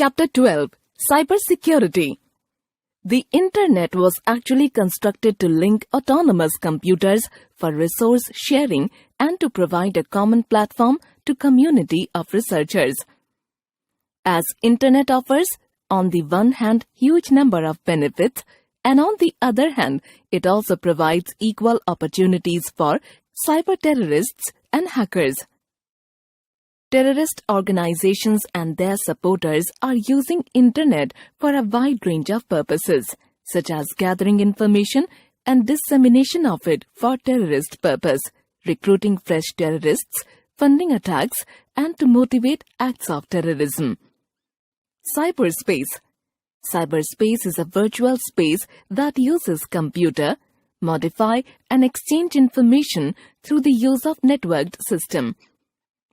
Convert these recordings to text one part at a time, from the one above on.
Chapter 12. Cybersecurity. The Internet was actually constructed to link autonomous computers for resource sharing and to provide a common platform to community of researchers. As Internet offers, on the one hand, huge number of benefits, and on the other hand, it also provides equal opportunities for cyber-terrorists and hackers. Terrorist organizations and their supporters are using Internet for a wide range of purposes, such as gathering information and dissemination of it for terrorist purpose, recruiting fresh terrorists, funding attacks, and to motivate acts of terrorism. Cyberspace. Cyberspace is a virtual space that uses computer, modify, and exchange information through the use of networked system.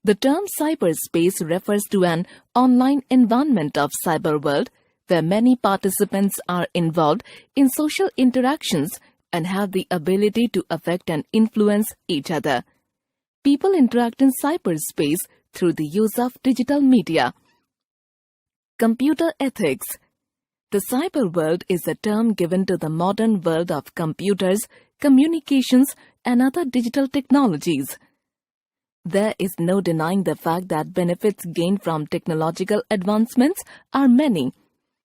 The term cyberspace refers to an online environment of cyber world where many participants are involved in social interactions and have the ability to affect and influence each other. People interact in cyberspace through the use of digital media. Computer ethics. The cyber world is a term given to the modern world of computers, communications, and other digital technologies. There is no denying the fact that benefits gained from technological advancements are many,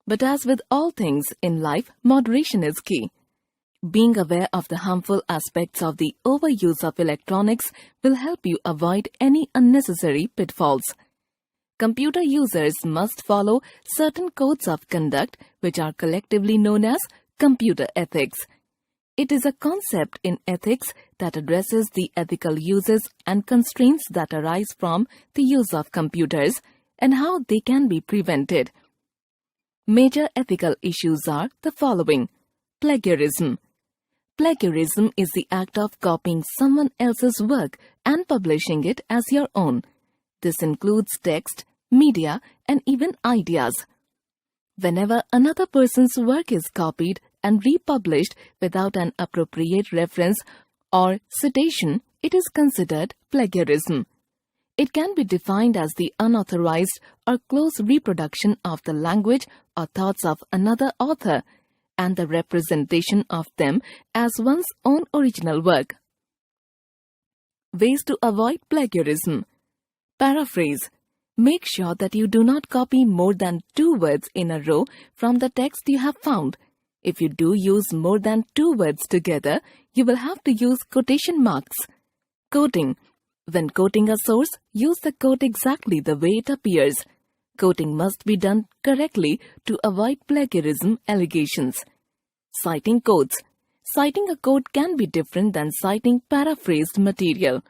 but as with all things in life, moderation is key. Being aware of the harmful aspects of the overuse of electronics will help you avoid any unnecessary pitfalls. Computer users must follow certain codes of conduct which are collectively known as computer ethics. It is a concept in ethics that addresses the ethical uses and constraints that arise from the use of computers and how they can be prevented. Major ethical issues are the following. Plagiarism. Plagiarism is the act of copying someone else's work and publishing it as your own. This includes text, media, and even ideas. Whenever another person's work is copied and republished without an appropriate reference or citation, it is considered plagiarism. It can be defined as the unauthorized or close reproduction of the language or thoughts of another author and the representation of them as one's own original work. Ways to avoid plagiarism. Paraphrase. Make sure that you do not copy more than 2 words in a row from the text you have found. If you do use more than 2 words together, you will have to use quotation marks. Quoting. When quoting a source, use the quote exactly the way it appears. Quoting must be done correctly to avoid plagiarism allegations. Citing quotes. Citing a quote can be different than citing paraphrased material.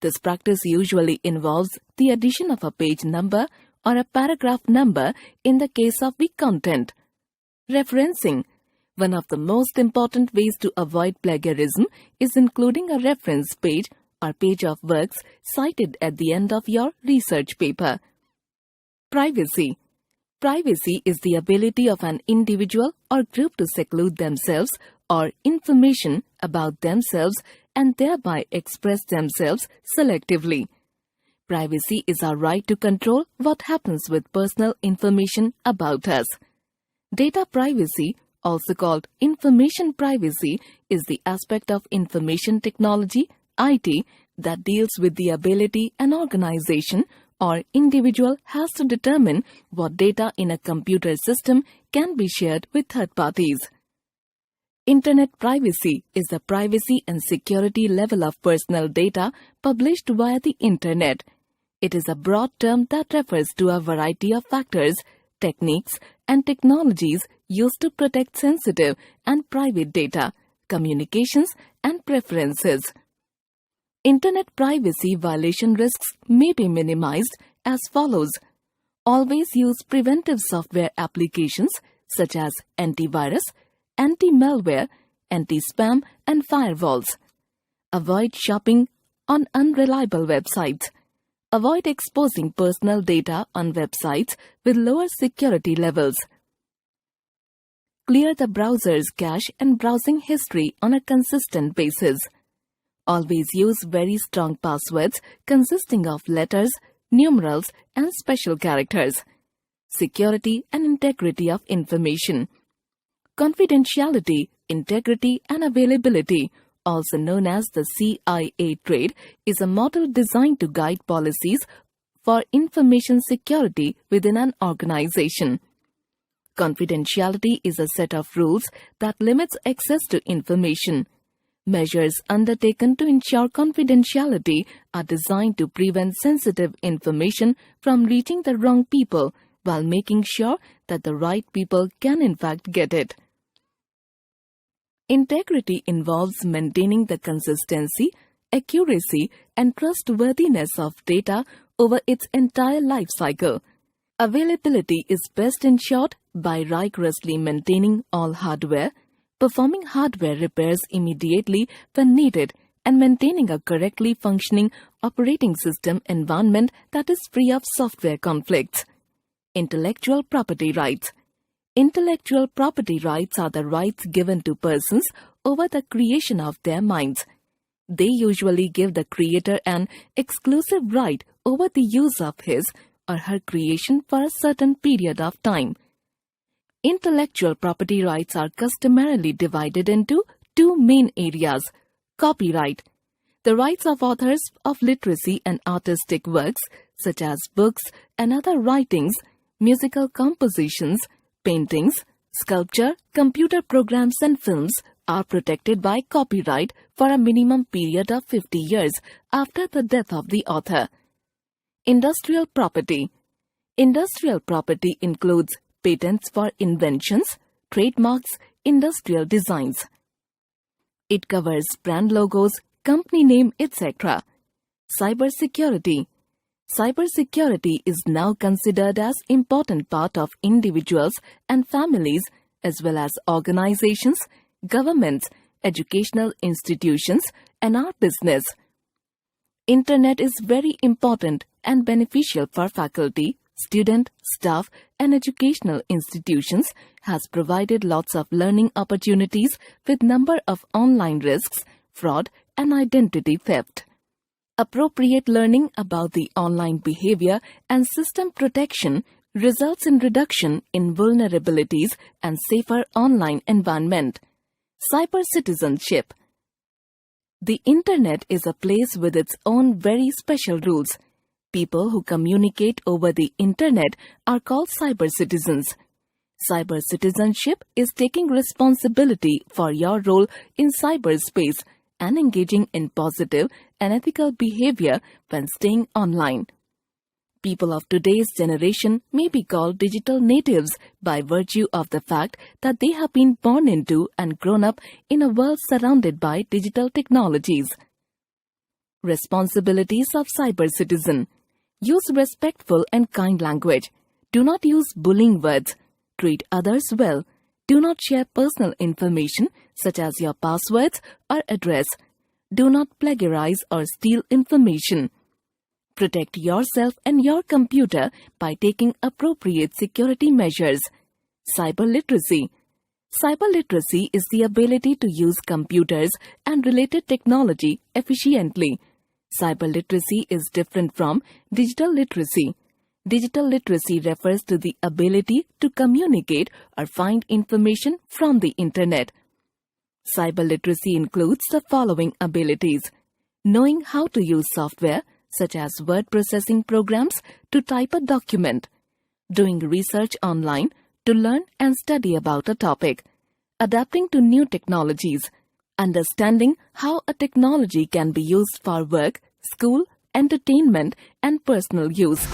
This practice usually involves the addition of a page number or a paragraph number in the case of the content. Referencing. One of the most important ways to avoid plagiarism is including a reference page or page of works cited at the end of your research paper. Privacy. Privacy is the ability of an individual or group to seclude themselves or information about themselves and thereby express themselves selectively. Privacy is our right to control what happens with personal information about us. Data privacy, also called information privacy, is the aspect of information technology, IT, that deals with the ability an organization or individual has to determine what data in a computer system can be shared with third parties. Internet privacy is the privacy and security level of personal data published via the Internet. It is a broad term that refers to a variety of factors, techniques, and technologies used to protect sensitive and private data, communications, and preferences. Internet privacy violation risks may be minimized as follows. Always use preventive software applications such as antivirus, anti-malware, anti-spam, and firewalls. Avoid shopping on unreliable websites. Avoid exposing personal data on websites with lower security levels. Clear the browser's cache and browsing history on a consistent basis. Always use very strong passwords consisting of letters, numerals, and special characters. security and integrity of information. Confidentiality, integrity and availability, also known as the CIA trait, is a model designed to guide policies for information security within an organization. Confidentiality is a set of rules that limits access to information. Measures undertaken to ensure confidentiality are designed to prevent sensitive information from reaching the wrong people while making sure that the right people can in fact get it. Integrity involves maintaining the consistency, accuracy, and trustworthiness of data over its entire life cycle. Availability is best ensured by rigorously maintaining all hardware, performing hardware repairs immediately when needed, and maintaining a correctly functioning operating system environment that is free of software conflicts. Intellectual property rights. Intellectual property rights are the rights given to persons over the creation of their minds. They usually give the creator an exclusive right over the use of his or her creation for a certain period of time. Intellectual property rights are customarily divided into two main areas. Copyright. The rights of authors of literacy and artistic works, such as books and other writings, musical compositions, paintings, sculpture, computer programs and films are protected by copyright for a minimum period of 50 years after the death of the author. Industrial property. Industrial property includes patents for inventions, trademarks, industrial designs. It covers brand logos, company name, etc. Cybersecurity. Cybersecurity is now considered as important part of individuals and families as well as organizations, governments, educational institutions, and our business. Internet is very important and beneficial for faculty, student, staff, and educational institutions, has provided lots of learning opportunities with number of online risks, fraud, and identity theft. Appropriate learning about the online behavior and system protection results in reduction in vulnerabilities and safer online environment. Cyber citizenship. The Internet is a place with its own very special rules. People who communicate over the Internet are called cyber citizens. Cyber citizenship is taking responsibility for your role in cyberspace and engaging in positive and ethical behavior when staying online. People of today's generation may be called digital natives by virtue of the fact that they have been born into and grown up in a world surrounded by digital technologies. Responsibilities of cyber citizen. Use respectful and kind language. Do not use bullying words. Treat others well. Do not share personal information such as your passwords or address. Do not plagiarize or steal information. Protect yourself and your computer by taking appropriate security measures. Cyber literacy. Cyber literacy is the ability to use computers and related technology efficiently. Cyber literacy is different from digital literacy. Digital literacy refers to the ability to communicate or find information from the Internet. Cyber literacy includes the following abilities: knowing how to use software, such as word processing programs, to type a document; doing research online to learn and study about a topic; adapting to new technologies; understanding how a technology can be used for work, school, entertainment, and personal use.